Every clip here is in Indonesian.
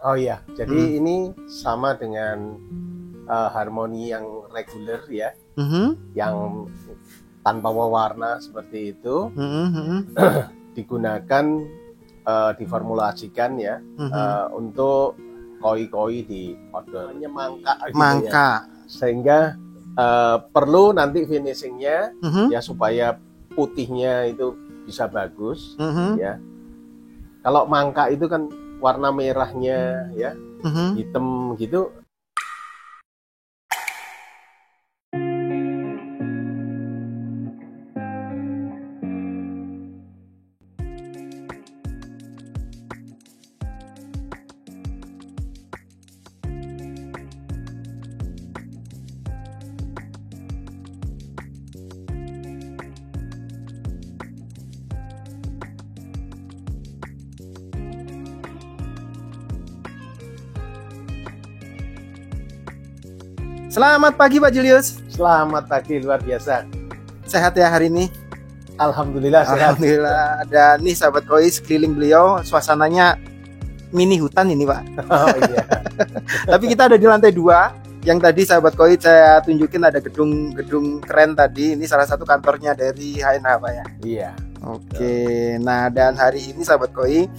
Oh iya, jadi ini sama dengan harmoni yang reguler ya, Mhm. yang tanpa pewarna seperti itu Mhm, mhm. digunakan diformulasikan ya Mhm. untuk koi-koi di outdoor. Namanya mangka gitu ya. Mangka. Sehingga perlu nanti finishingnya Mhm. ya supaya putihnya itu bisa bagus Mhm. ya. Kalau mangka itu kan warna merahnya ya Mhm. hitam gitu. Selamat pagi Pak Julius. Selamat pagi, luar biasa. Sehat ya hari ini? Alhamdulillah sehat. Alhamdulillah. Ada nih sahabat koi sekeliling beliau, suasananya mini hutan ini Pak. Oh iya. Tapi kita ada di lantai 2. Yang tadi sahabat koi saya tunjukin ada gedung-gedung keren tadi. Ini salah satu kantornya dari HNH Pak ya. Iya. Oke. Nah, dan hari ini sahabat koi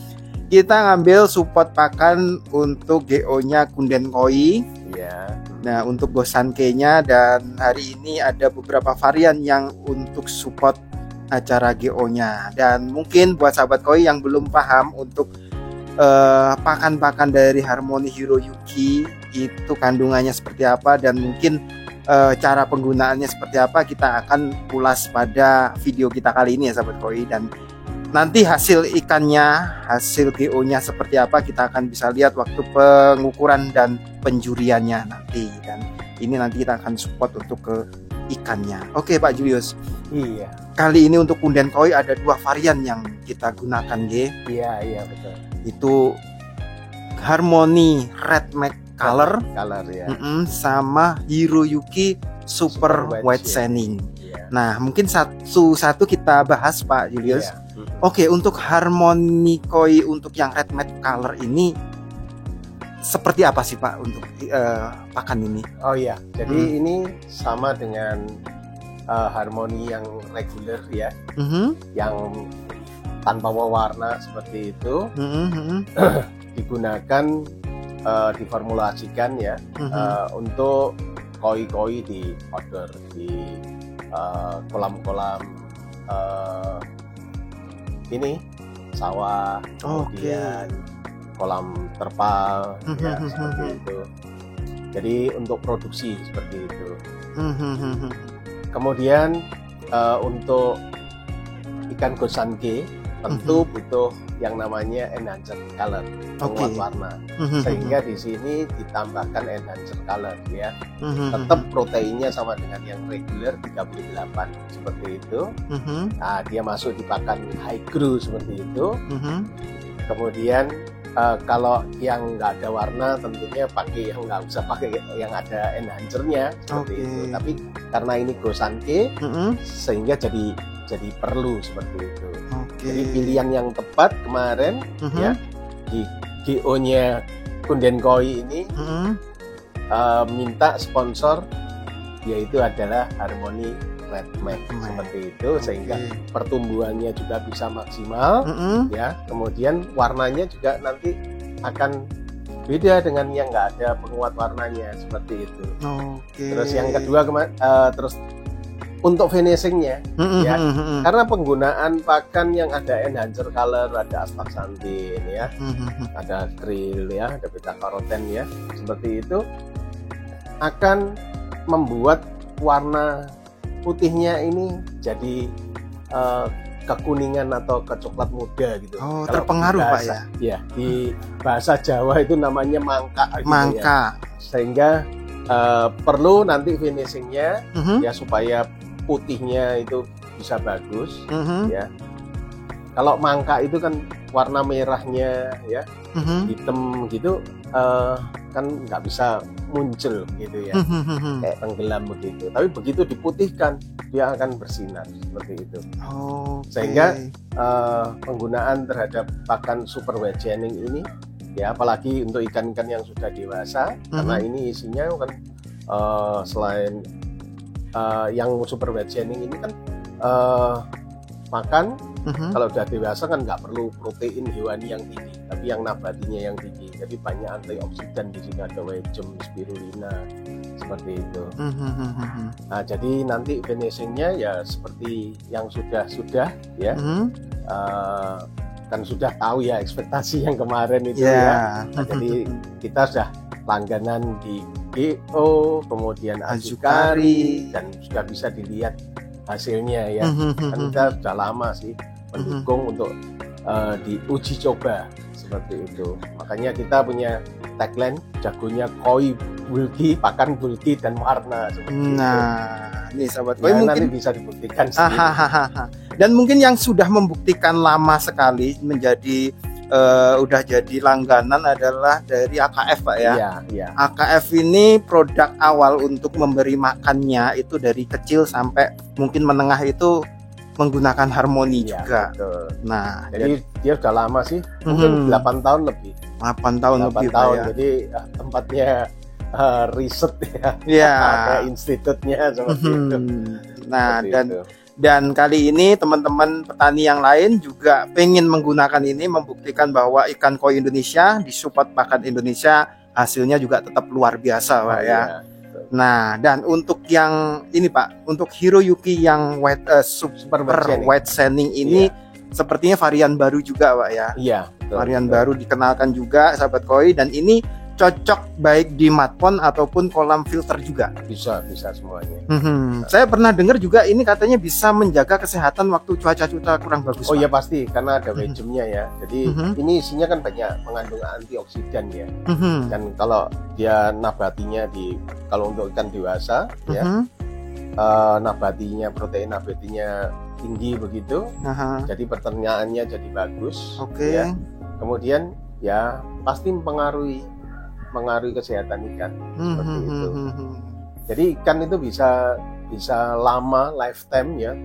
kita ngambil support pakan untuk GO-nya Kunden Koi. Iya. Nah, untuk Gosanke-nya, dan hari ini ada beberapa varian yang untuk support acara GO-nya. Dan mungkin buat sahabat koi yang belum paham untuk pakan-pakan dari Harmony Hiroyuki itu kandungannya seperti apa dan mungkin cara penggunaannya seperti apa, kita akan ulas pada video kita kali ini ya sahabat koi. Dan nanti hasil ikannya, hasil GO-nya seperti apa kita akan bisa lihat waktu pengukuran dan penjuriannya nanti. Dan ini nanti kita akan support untuk ke ikannya. Oke Pak Julius. Iya. Kali ini untuk Kunden Koi ada 2 varian yang kita gunakan G. Iya betul. Itu Harmony Red Matte Color ya. Sama Hiroyuki Super White Shining. Iya. Nah, mungkin satu-satu kita bahas Pak Julius. Iya. Oke, untuk Harmony Koi untuk yang Red Matte Color ini seperti apa sih Pak untuk pakan ini? Oh iya, jadi ini sama dengan harmoni yang reguler ya, yang tanpa pewarna seperti itu digunakan diformulasikan ya untuk koi-koi di outdoor, di kolam-kolam ini sawah, kemudian kolam terpal ya seperti itu. Jadi untuk produksi seperti itu. Kemudian untuk ikan Gosanke tentu butuh yang namanya enhancer color, penguat warna. Sehingga di sini ditambahkan enhancer color ya. Tetap proteinnya sama dengan yang reguler 38 seperti itu. Nah, dia masuk di pakan high grow seperti itu. Kemudian kalau yang nggak ada warna tentunya pakai yang nggak usah pakai yang ada enhancernya seperti itu. Tapi karena ini Gosanke sehingga jadi perlu seperti itu. Jadi pilihan yang tepat kemarin ya di GO-nya Kunden Koi ini minta sponsor yaitu adalah Harmony Red Matte seperti itu, sehingga pertumbuhannya juga bisa maksimal ya. Kemudian warnanya juga nanti akan beda dengan yang nggak ada penguat warnanya seperti itu. Terus yang kedua terus untuk finishingnya ya, karena penggunaan pakan yang ada enhancer color, ada astaxanthin ya, ada krill ya, ada beta karoten ya, seperti itu akan membuat warna putihnya ini jadi kekuningan atau kecoklat muda gitu. Terpengaruh Pak ya? Ya, di bahasa Jawa itu namanya mangka gitu ya. Sehingga perlu nanti finishingnya ya supaya putihnya itu bisa bagus ya. Kalau mangka itu kan warna merahnya ya hitam gitu, kan nggak bisa muncul gitu ya, kayak tenggelam begitu. Tapi begitu diputihkan dia akan bersinar seperti itu. Sehingga penggunaan terhadap pakan super white shining ini ya, apalagi untuk ikan-ikan yang sudah dewasa, karena ini isinya kan selain yang super wet chaining ini kan makan kalau udah dewasa kan nggak perlu protein hewani yang tinggi, tapi yang nabatinya yang tinggi. Jadi banyak antioksidan di sini, ada whey-gem, spirulina, seperti itu. Nah, jadi nanti finishingnya ya seperti yang sudah ya. Kan sudah tahu ya ekspektasi yang kemarin itu ya. Nah, jadi kita sudah langganan di GO, kemudian Azukari, dan sudah bisa dilihat hasilnya ya. Kan kita sudah lama sih mendukung untuk diuji coba seperti itu. Makanya kita punya tagline jagonya koi, bulky, pakan bulky dan warna seperti itu. Ini sahabat koi mungkin nanti bisa dibuktikan sendiri. Dan mungkin yang sudah membuktikan lama sekali menjadi udah jadi langganan adalah dari AKF Pak ya. Iya. AKF ini produk awal untuk memberi makannya itu dari kecil sampai mungkin menengah itu menggunakan harmoni juga. Betul. Nah, jadi dia sudah lama sih, mungkin 8 tahun lebih. 8 tahun lebih tahun. ya. Jadi tempatnya riset ya. Kayak institutnya seperti itu. Nah, seperti dan kali ini teman-teman petani yang lain juga pengen menggunakan ini, membuktikan bahwa ikan koi Indonesia disupport pakan Indonesia hasilnya juga tetap luar biasa Pak ya. Nah, dan untuk yang ini Pak, untuk Hiroyuki yang super wet chaining ini sepertinya varian baru juga Pak ya. Iya, varian baru dikenalkan juga sahabat koi, dan ini cocok baik di mud pond ataupun kolam filter juga. Bisa semuanya. Saya pernah dengar juga ini katanya bisa menjaga kesehatan waktu cuaca kurang bagus. Oh iya pasti, karena ada whey-gemnya ya. Jadi ini isinya kan banyak mengandung antioksidan ya. Dan kalau dia nabatinya kalau untuk ikan dewasa ya, protein nabatinya tinggi begitu. Jadi perternakannya jadi bagus. Ya. Kemudian ya pasti mempengaruhi kesehatan ikan seperti itu. Jadi ikan itu bisa lama lifetime ya,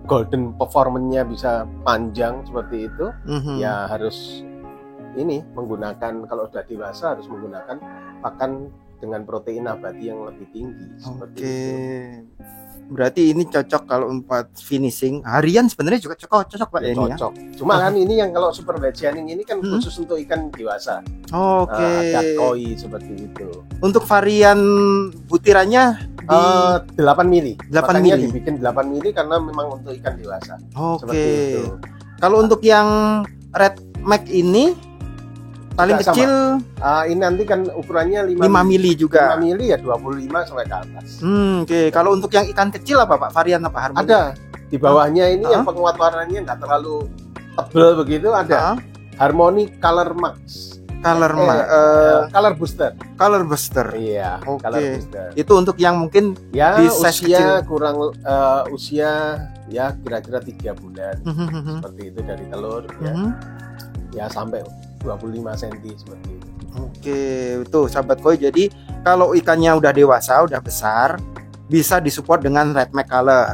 golden performance-nya bisa panjang seperti itu. Ya harus menggunakan, kalau sudah dewasa harus menggunakan pakan dengan protein nabati yang lebih tinggi seperti itu. Berarti ini cocok kalau buat finishing harian, sebenarnya juga cocok Pak ya, ini cocok. Cuma kan ini yang kalau super wet chaining ini kan khusus untuk ikan dewasa. Ada koi seperti itu. Untuk varian butirannya di 8 mili. 8 Makanya mili. dibikin 8 mili karena memang untuk ikan dewasa. Seperti itu. Kalau untuk yang red mac ini paling tidak kecil ini nanti kan ukurannya 5 mili juga. 5 mili ya 25 sampai ke atas. Kalau untuk yang ikan kecil apa Pak? Varian apa? Harmoni? Ada. Di bawahnya ini yang penguat warnanya nggak terlalu tebal begitu ada. Harmoni Color Max. Color Booster. Color Booster. Iya, Color Booster. Itu untuk yang mungkin ya di size usia kecil. kurang usia ya kira-kira 3 bulan. Seperti itu dari telur ya. Ya sampai 25 cm seperti itu. Itu sahabat koi. Jadi kalau ikannya udah dewasa, udah besar, bisa disupport dengan red mac color.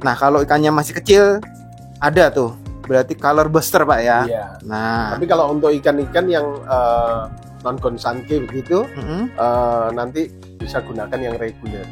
Nah, kalau ikannya masih kecil, ada tuh. Berarti color booster Pak ya. Iya. Nah, tapi kalau untuk ikan-ikan yang non gonsanke begitu, nanti bisa gunakan yang reguler.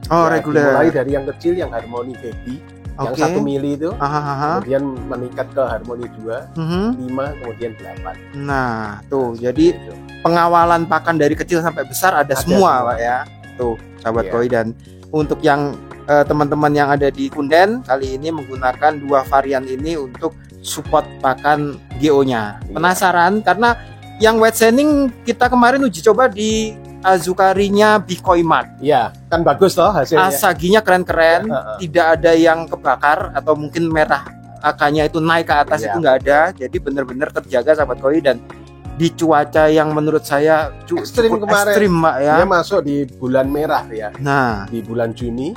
Reguler. Mulai dari yang kecil, yang harmoni baby. Yang 1 mili itu, kemudian meningkat ke harmoni 2, 5, kemudian 8. Nah, tuh jadi pengawalan pakan dari kecil sampai besar ada semua Pak ya. Tuh, sahabat koi. Dan untuk yang teman-teman yang ada di Kunden kali ini menggunakan 2 varian ini untuk support pakan GO-nya. Penasaran karena yang wet chaining kita kemarin uji coba di Azukarinya Bikoi Mart. Iya, kan bagus loh hasilnya. Asaginya keren-keren, tidak ada yang kebakar atau mungkin merah akanya itu naik ke atas, itu nggak ada. Jadi benar-benar terjaga sahabat koi, dan di cuaca yang menurut saya ekstrim kemarin. Ekstrim Mbak ya. Dia masuk di bulan merah ya. Nah, di bulan Juni,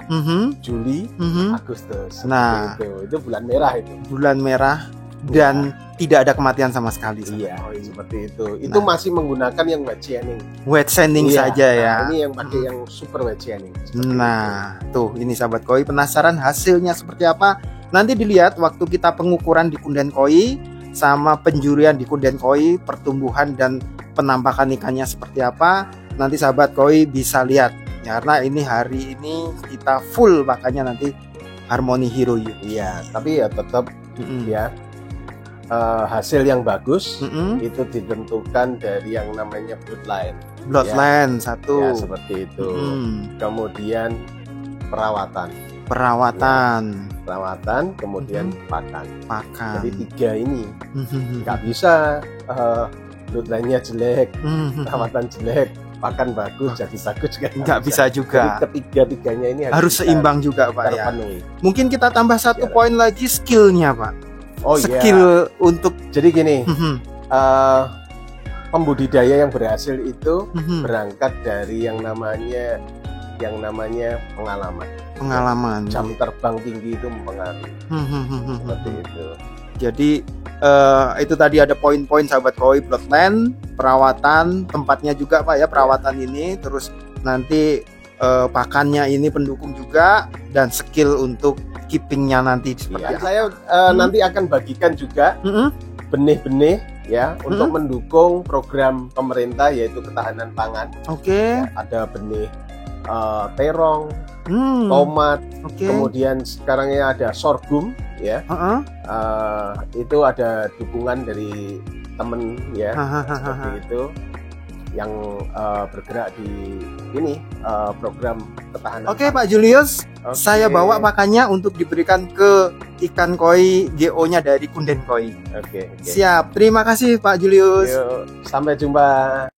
Juli, Agustus. Nah, itu bulan merah itu. Bulan merah dan tidak ada kematian sama sekali. Iya, seperti itu. Itu masih menggunakan yang wet chaining. Wet chaining saja ya. Ini yang pakai yang super wet chaining. Nah, tuh ini sahabat koi, penasaran hasilnya seperti apa? Nanti dilihat waktu kita pengukuran di Kunden Koi. sama penjurian di Kunden Koi, pertumbuhan dan penampakan ikannya seperti apa, nanti sahabat koi bisa lihat. Karena ini hari ini kita full makanya nanti Harmony Hiroyu. Iya, tapi ya tetap ya hasil yang bagus itu ditentukan dari yang namanya bloodline ya. satu. Ya, seperti itu. Kemudian perawatan, kemudian pakan. Jadi 3 ini nggak bisa bloodline-nya jelek, perawatan jelek, pakan bagus jadi bagus kan? Nggak bisa juga. Jadi ketiga-tiganya ini harus seimbang juga Pak ya. Terpenuhi. Mungkin kita tambah 1 poin lagi, skillnya Pak. Skill untuk jadi gini. Pembudidaya yang berhasil itu berangkat dari yang namanya pengalaman. Jam terbang tinggi itu mempengaruhi. Seperti itu. Jadi itu tadi ada poin-poin sahabat koi, bloodline, perawatan, tempatnya juga Pak ya, perawatan ini, terus nanti pakannya ini pendukung juga, dan skill untuk keepingnya nanti seperti saya nanti akan bagikan juga benih-benih ya untuk mendukung program pemerintah yaitu ketahanan pangan. Ya, ada benih terong, tomat, kemudian sekarang ini ada sorghum ya. Itu ada dukungan dari temen ya seperti itu yang bergerak di ini program ketahanan. Pak Julius, saya bawa pakannya untuk diberikan ke ikan koi GO-nya dari Kunden Koi. Siap, terima kasih Pak Julius. Yuk, sampai jumpa.